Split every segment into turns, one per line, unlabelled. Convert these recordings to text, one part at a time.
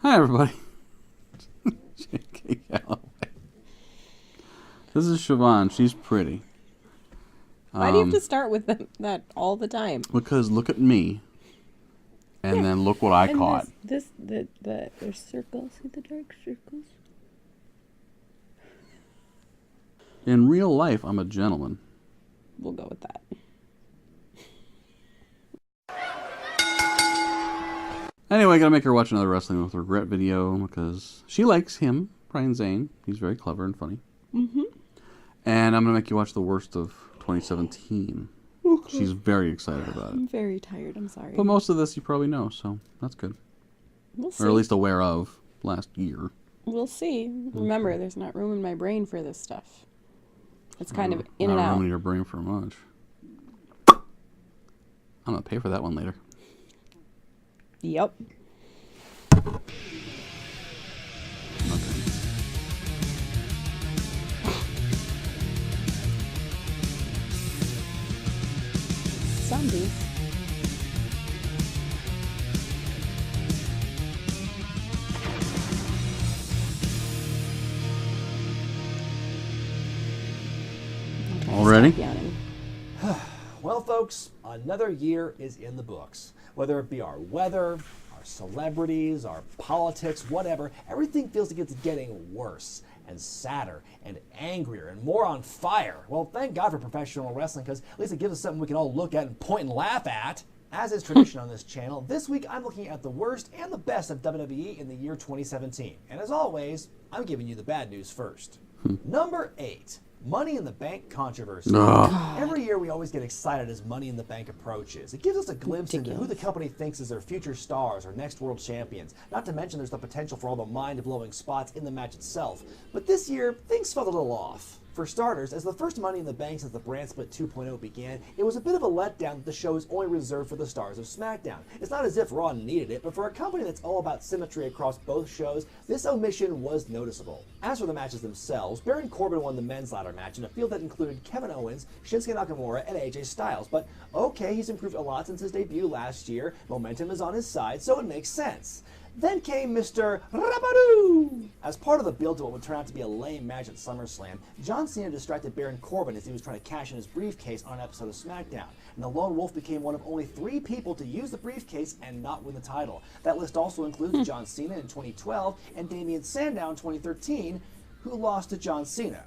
Hi, everybody. J.K. Galloway. This is Siobhan. She's pretty.
Why do you have to start with that all the time?
Because look at me. And then look what I caught.
There's circles. See the dark circles?
In real life, I'm a gentleman.
We'll go with that.
Anyway, gotta make her watch another Wrestling with Regret video because she likes him, Brian Zane. He's very clever and funny.
Mm-hmm.
And I'm gonna make you watch the worst of 2017.
Okay.
She's very excited about it.
I'm very tired. I'm sorry.
But most of this you probably know, so that's good.
We'll see.
Or at least aware of last year.
We'll see. Remember, there's not room in my brain for this stuff. It's kind of in and
Not
out.
room in your brain for much. I'm gonna pay for that one later.
Yep.
Okay.
Zombies.
All ready?
Well, folks, another year is in the books. Whether it be our weather, our celebrities, our politics, whatever, everything feels like it's getting worse and sadder and angrier and more on fire. Well, thank God for professional wrestling, because at least it gives us something we can all look at and point and laugh at. As is tradition on this channel, this week I'm looking at the worst and the best of WWE in the year 2017. And as always, I'm giving you the bad news first. Number 8. Money in the Bank controversy. Every year we always get excited as Money in the Bank approaches. It gives us a glimpse into who the company thinks is their future stars or next world champions. Not to mention there's the potential for all the mind-blowing spots in the match itself. But this year, things felt a little off. For starters, as the first Money in the Bank since the Brand Split 2.0 began, it was a bit of a letdown that the show is only reserved for the stars of SmackDown. It's not as if Raw needed it, but for a company that's all about symmetry across both shows, this omission was noticeable. As for the matches themselves, Baron Corbin won the men's ladder match in a field that included Kevin Owens, Shinsuke Nakamura, and AJ Styles. But okay, he's improved a lot since his debut last year, momentum is on his side, so it makes sense. Then came Mr. Rabadoo! As part of the build to what would turn out to be a lame match at SummerSlam, John Cena distracted Baron Corbin as he was trying to cash in his briefcase on an episode of SmackDown, and the Lone Wolf became one of only 3 people to use the briefcase and not win the title. That list also includes John Cena in 2012 and Damian Sandow in 2013, who lost to John Cena.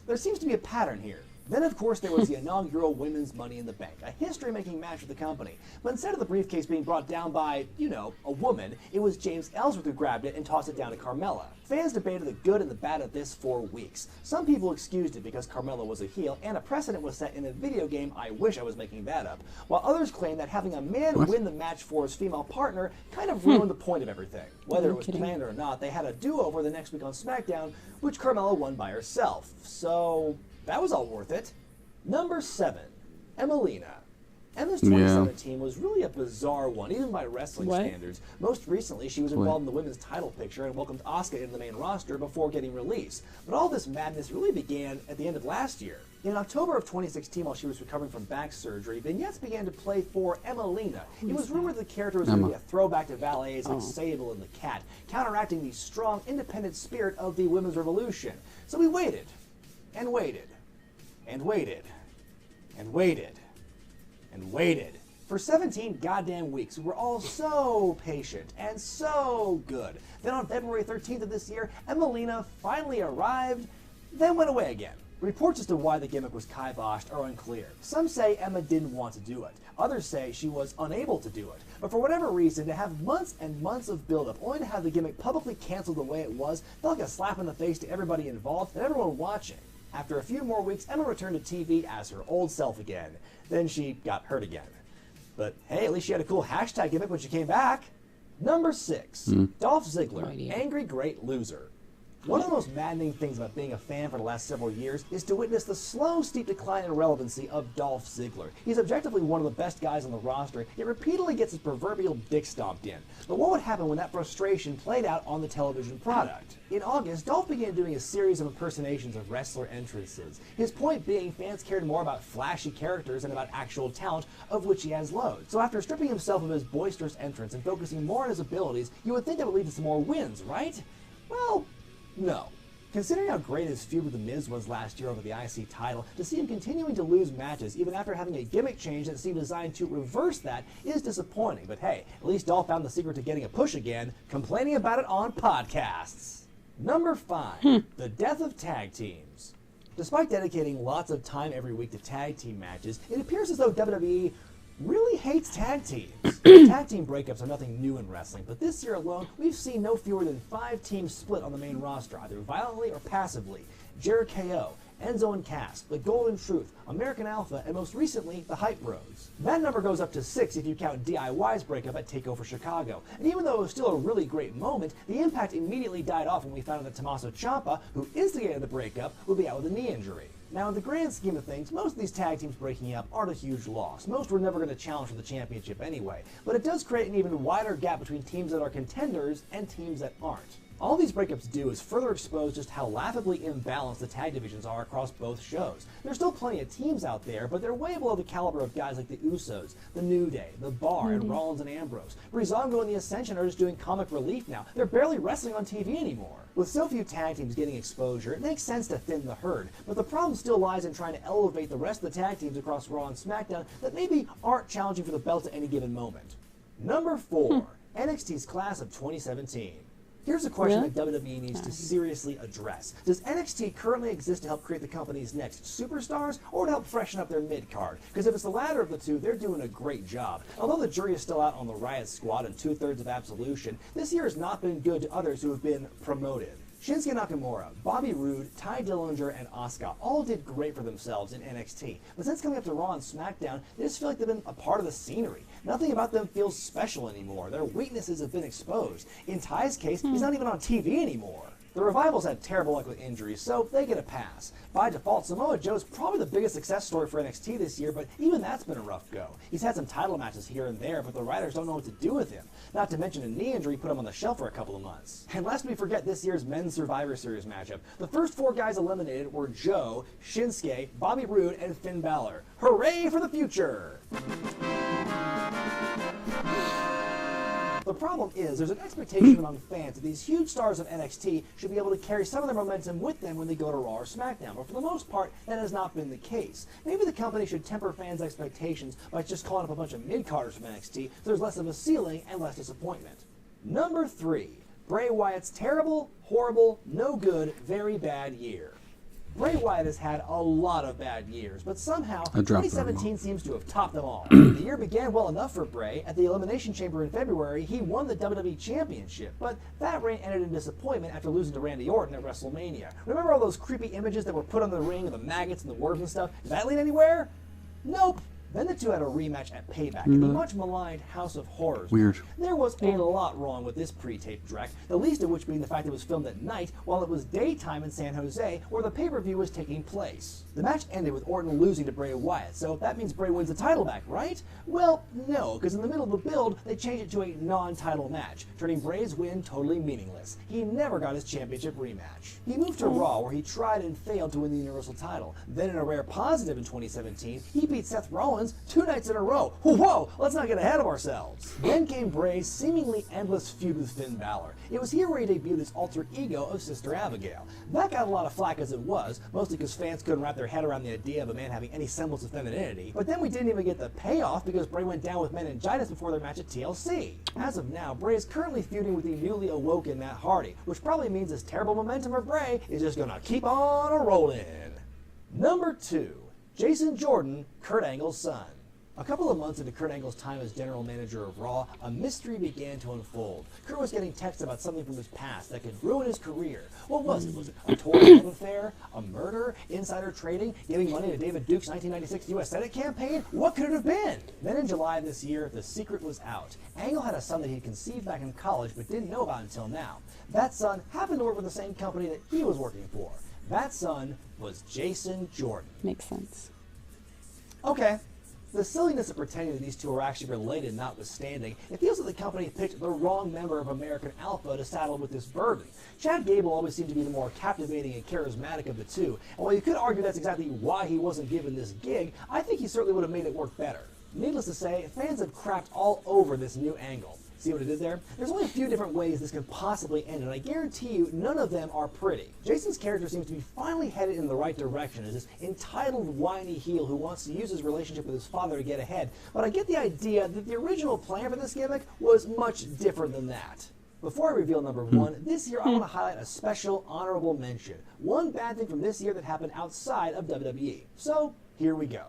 There seems to be a pattern here. Then, of course, there was the inaugural Women's Money in the Bank, a history-making match for the company. But instead of the briefcase being brought down by, a woman, it was James Ellsworth who grabbed it and tossed it down to Carmella. Fans debated the good and the bad of this for weeks. Some people excused it because Carmella was a heel, and a precedent was set in a video game. I wish I was making that up. While others claimed that having a man win the match for his female partner kind of ruined the point of everything. Whether it was planned or not, they had a do-over the next week on SmackDown, which Carmella won by herself. So that was all worth it. Number 7, Emmalina. Emma's 2017 was really a bizarre one, even by wrestling standards. Most recently, she was involved in the women's title picture and welcomed Asuka into the main roster before getting released. But all this madness really began at the end of last year. In October of 2016, while she was recovering from back surgery, vignettes began to play for Emmalina. It was rumored the character was going to be a throwback to valets like Sable and the Cat, counteracting the strong, independent spirit of the women's revolution. So we waited, and waited, and waited, and waited, and waited. For 17 goddamn weeks, we were all so patient and so good. Then on February 13th of this year, Emmalina finally arrived, then went away again. Reports as to why the gimmick was kiboshed are unclear. Some say Emma didn't want to do it. Others say she was unable to do it. But for whatever reason, to have months and months of build-up, only to have the gimmick publicly canceled the way it was, felt like a slap in the face to everybody involved and everyone watching. After a few more weeks, Emma returned to TV as her old self again. Then she got hurt again. But hey, at least she had a cool hashtag gimmick when she came back. Number 6, Dolph Ziggler, Angry Great Loser. One of the most maddening things about being a fan for the last several years is to witness the slow, steep decline in relevancy of Dolph Ziggler. He's objectively one of the best guys on the roster, yet repeatedly gets his proverbial dick stomped in. But what would happen when that frustration played out on the television product? In August, Dolph began doing a series of impersonations of wrestler entrances. His point being, fans cared more about flashy characters than about actual talent, of which he has loads. So after stripping himself of his boisterous entrance and focusing more on his abilities, you would think that would lead to some more wins, right? Well, no. Considering how great his feud with The Miz was last year over the IC title, to see him continuing to lose matches even after having a gimmick change that seemed designed to reverse that is disappointing. But hey, at least Dolph found the secret to getting a push again, complaining about it on podcasts. Number 5, the death of tag teams. Despite dedicating lots of time every week to tag team matches, it appears as though WWE really hates tag teams. Tag team breakups are nothing new in wrestling, but this year alone, we've seen no fewer than 5 teams split on the main roster, either violently or passively. Jared KO, Enzo and Cass, The Golden Truth, American Alpha, and most recently, the Hype Bros. That number goes up to 6 if you count DIY's breakup at TakeOver Chicago. And even though it was still a really great moment, the impact immediately died off when we found out that Tommaso Ciampa, who instigated the breakup, would be out with a knee injury. Now, in the grand scheme of things, most of these tag teams breaking up aren't a huge loss. Most were never going to challenge for the championship anyway. But it does create an even wider gap between teams that are contenders and teams that aren't. All these breakups do is further expose just how laughably imbalanced the tag divisions are across both shows. There's still plenty of teams out there, but they're way below the caliber of guys like the Usos, the New Day, the Bar, and Rollins and Ambrose. Breezango and the Ascension are just doing comic relief now. They're barely wrestling on TV anymore. With so few tag teams getting exposure, it makes sense to thin the herd, but the problem still lies in trying to elevate the rest of the tag teams across Raw and SmackDown that maybe aren't challenging for the belts at any given moment. Number 4, NXT's class of 2017. Here's a question that WWE needs to seriously address. Does NXT currently exist to help create the company's next superstars, or to help freshen up their mid-card? Because if it's the latter of the two, they're doing a great job. Although the jury is still out on the Riot Squad and 2/3 of Absolution, this year has not been good to others who have been promoted. Shinsuke Nakamura, Bobby Roode, Ty Dillinger, and Asuka all did great for themselves in NXT. But since coming up to Raw and SmackDown, they just feel like they've been a part of the scenery. Nothing about them feels special anymore. Their weaknesses have been exposed. In Ty's case, he's not even on TV anymore. The Revival's had terrible luck with injuries, so they get a pass. By default, Samoa Joe's probably the biggest success story for NXT this year, but even that's been a rough go. He's had some title matches here and there, but the writers don't know what to do with him. Not to mention a knee injury put him on the shelf for a couple of months. And lest we forget this year's Men's Survivor Series matchup, the first 4 guys eliminated were Joe, Shinsuke, Bobby Roode, and Finn Balor. Hooray for the future! The problem is, there's an expectation among fans that these huge stars of NXT should be able to carry some of their momentum with them when they go to Raw or SmackDown, but for the most part, that has not been the case. Maybe the company should temper fans' expectations by just calling up a bunch of mid-carders from NXT so there's less of a ceiling and less disappointment. Number 3, Bray Wyatt's terrible, horrible, no good, very bad year. Bray Wyatt has had a lot of bad years, but somehow 2017 seems to have topped them all. The year began well enough for Bray. At the Elimination Chamber in February, he won the WWE Championship, but that reign ended in disappointment after losing to Randy Orton at WrestleMania. Remember all those creepy images that were put on the ring of the maggots and the worms and stuff? Did that lead anywhere? Nope. Then the two had a rematch at Payback in the much maligned House of Horrors.
Weird.
There was a lot wrong with this pre-taped Drek, the least of which being the fact it was filmed at night while it was daytime in San Jose, where the pay-per-view was taking place. The match ended with Orton losing to Bray Wyatt, so that means Bray wins the title back, right? Well, no, because in the middle of the build, they changed it to a non-title match, turning Bray's win totally meaningless. He never got his championship rematch. He moved to Raw, where he tried and failed to win the Universal title. Then in a rare positive in 2017, he beat Seth Rollins 2 nights in a row. Whoa, let's not get ahead of ourselves. Then came Bray's seemingly endless feud with Finn Balor. It was here where he debuted his alter ego of Sister Abigail. That got a lot of flack as it was, mostly because fans couldn't wrap their head around the idea of a man having any semblance of femininity. But then we didn't even get the payoff because Bray went down with meningitis before their match at TLC. As of now, Bray is currently feuding with the newly awoken Matt Hardy, which probably means this terrible momentum for Bray is just gonna keep on rolling. Number 2, Jason Jordan, Kurt Angle's son. A couple of months into Kurt Angle's time as general manager of Raw, a mystery began to unfold. Kurt was getting texts about something from his past that could ruin his career. What was it? Was it a torrid love affair? A murder? Insider trading? Giving money to David Duke's 1996 U.S. Senate campaign? What could it have been? Then in July of this year, the secret was out. Angle had a son that he conceived back in college but didn't know about until now. That son happened to work with the same company that he was working for. That son was Jason Jordan.
Makes sense.
Okay. The silliness of pretending that these two are actually related notwithstanding, it feels that the company picked the wrong member of American Alpha to saddle with this burden. Chad Gable always seemed to be the more captivating and charismatic of the two, and while you could argue that's exactly why he wasn't given this gig, I think he certainly would have made it work better. Needless to say, fans have crapped all over this new angle. See what it did there? There's only a few different ways this could possibly end, and I guarantee you none of them are pretty. Jason's character seems to be finally headed in the right direction as this entitled, whiny heel who wants to use his relationship with his father to get ahead, but I get the idea that the original plan for this gimmick was much different than that. Before I reveal number one, this year I want to highlight a special honorable mention. One bad thing from this year that happened outside of WWE. So, here we go.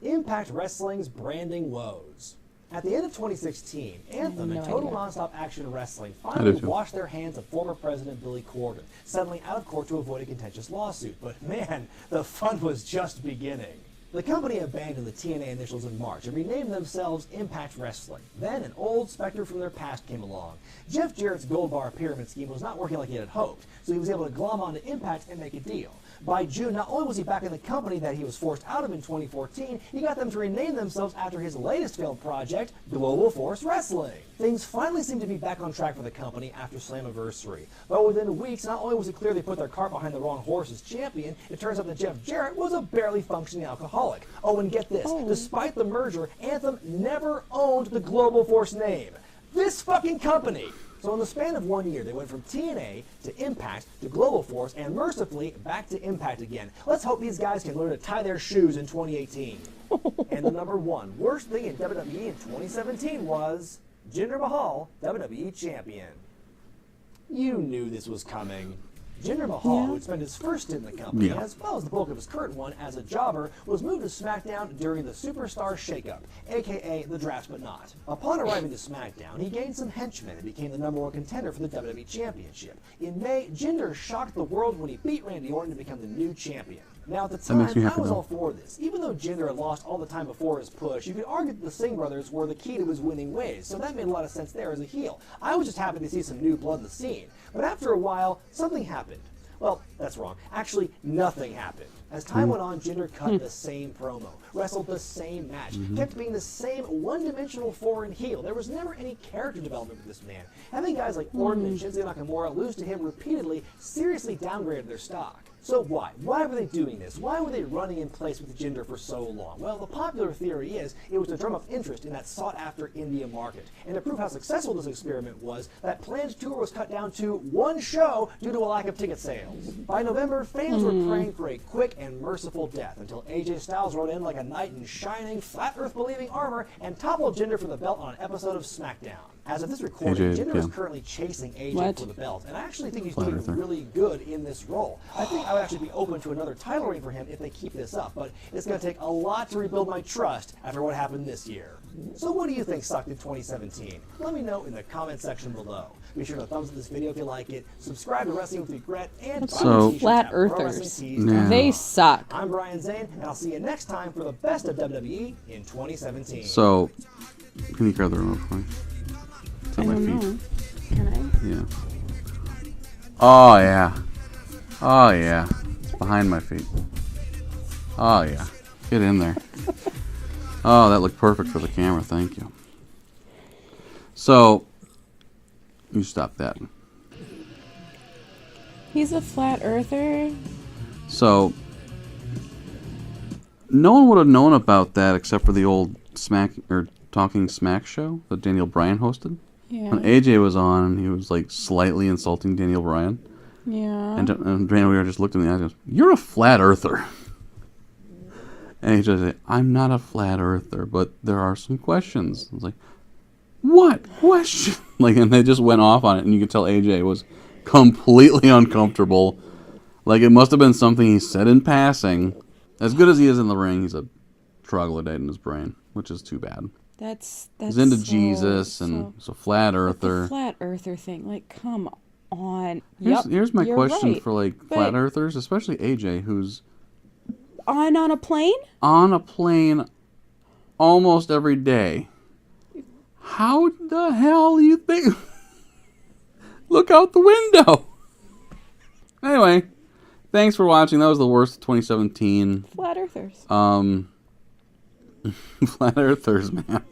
Impact Wrestling's branding woes. At the end of 2016, Anthem and Total Nonstop Action Wrestling finally washed their hands of former President Billy Corgan, settling out of court to avoid a contentious lawsuit. But man, the fun was just beginning. The company abandoned the TNA initials in March and renamed themselves Impact Wrestling. Then an old specter from their past came along. Jeff Jarrett's Gold Bar pyramid scheme was not working like he had hoped, so he was able to glom onto Impact and make a deal. By June, not only was he back in the company that he was forced out of in 2014, he got them to rename themselves after his latest failed project, Global Force Wrestling. Things finally seemed to be back on track for the company after Slammiversary. But within weeks, not only was it clear they put their cart behind the wrong horse as champion, it turns out that Jeff Jarrett was a barely functioning alcoholic. Oh, and get this, despite the merger, Anthem never owned the Global Force name. This fucking company! So in the span of 1 year, they went from TNA to Impact to Global Force and mercifully back to Impact again. Let's hope these guys can learn to tie their shoes in 2018. And the number one worst thing in WWE in 2017 was Jinder Mahal, WWE Champion. You knew this was coming. Jinder Mahal, who had spent his first stint in the company, as well as the bulk of his current one as a jobber, was moved to SmackDown during the Superstar Shakeup, aka the Draft But Not. Upon arriving to SmackDown, he gained some henchmen and became the #1 contender for the WWE Championship. In May, Jinder shocked the world when he beat Randy Orton to become the new champion. Now, at the time, I was all for this. Even though Jinder had lost all the time before his push, you could argue that the Singh brothers were the key to his winning ways, so that made a lot of sense there as a heel. I was just happy to see some new blood in the scene. But after a while, something happened. Well, that's wrong. Actually, nothing happened. As time went on, Jinder cut the same promo, wrestled the same match, kept being the same one-dimensional foreign heel. There was never any character development with this man. Having guys like Orton and Shinsuke Nakamura lose to him repeatedly seriously downgraded their stock. So why? Why were they doing this? Why were they running in place with Jinder for so long? Well, the popular theory is it was to drum up interest in that sought-after India market. And to prove how successful this experiment was, that planned tour was cut down to one show due to a lack of ticket sales. By November, fans were praying for a quick and merciful death until AJ Styles rode in like a knight in shining, flat earth-believing armor and toppled Jinder for the belt on an episode of SmackDown. As of this recording, Jinder is currently chasing AJ for the belt, and I actually think he's doing really good in this role. I think I would actually be open to another title reign for him if they keep this up, but it's going to take a lot to rebuild my trust after what happened this year. So what do you think sucked in 2017? Let me know in the comment section below. Be sure to thumbs up this video if you like it, subscribe to Wrestling with Wregret, and
Flat Earthers. They suck.
I'm Brian Zane, and I'll see you next time for the best of WWE in 2017.
So, can you grab the remote for me?
I don't know. Can I?
Yeah. Oh, yeah. Oh, yeah. It's behind my feet. Oh, yeah. Get in there. Oh, that looked perfect for the camera. Thank you. So, you stop that.
He's a flat earther?
So, no one would have known about that except for the old Talking Smack show that Daniel Bryan hosted.
Yeah.
When AJ was on, and he was like slightly insulting Daniel Bryan.
Yeah.
And Daniel Bryan just looked in the eyes and goes, "You're a flat earther." And he just said, "I'm not a flat earther, but there are some questions." I was like, "What question?" And they just went off on it, and you could tell AJ was completely uncomfortable. Like it must have been something he said in passing. As good as he is in the ring, he's a troglodyte in his brain. which is too bad.
That's
He's into
so-
Jesus and
so-
so flat
the
earther.
flat earther thing. Like, come on.
Here's my
you're
question
right.
for like
But-
flat earthers, especially AJ, who's
On a plane?
on a plane almost every day. How the hell do you think? Look out the window. Anyway, thanks for watching. That was the worst of 2017.
Flat earthers.
Flat earthers, man.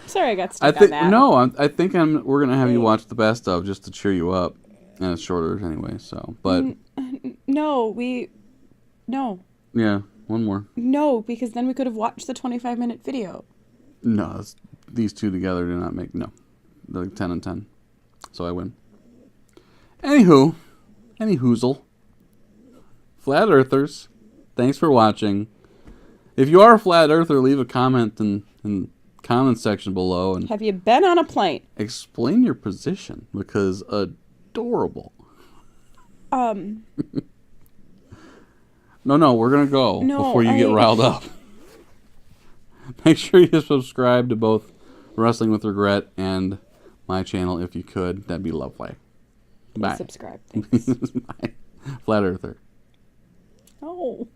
Sorry, I got
I
stuck on
think
that.
no. I think we're gonna have you
Wait.
watch the best of just to cheer you up, and it's shorter anyway. So, but
No,
yeah, one more.
No, because then we could have watched the 25-minute video.
No, these two together do not make no. They're like 10 and 10, so I win. Anywho, any hoozle. Flat earthers, thanks for watching. If you are a flat earther, leave a comment in the comment section below and
Have you been on a plane?
explain your position because adorable. No, we're gonna go
No,
before you get riled up. Make sure you subscribe to both Wrestling with Regret and my channel if you could. That'd be lovely. Bye.
Subscribe. Thanks.
Bye. Flat Earther.
Oh.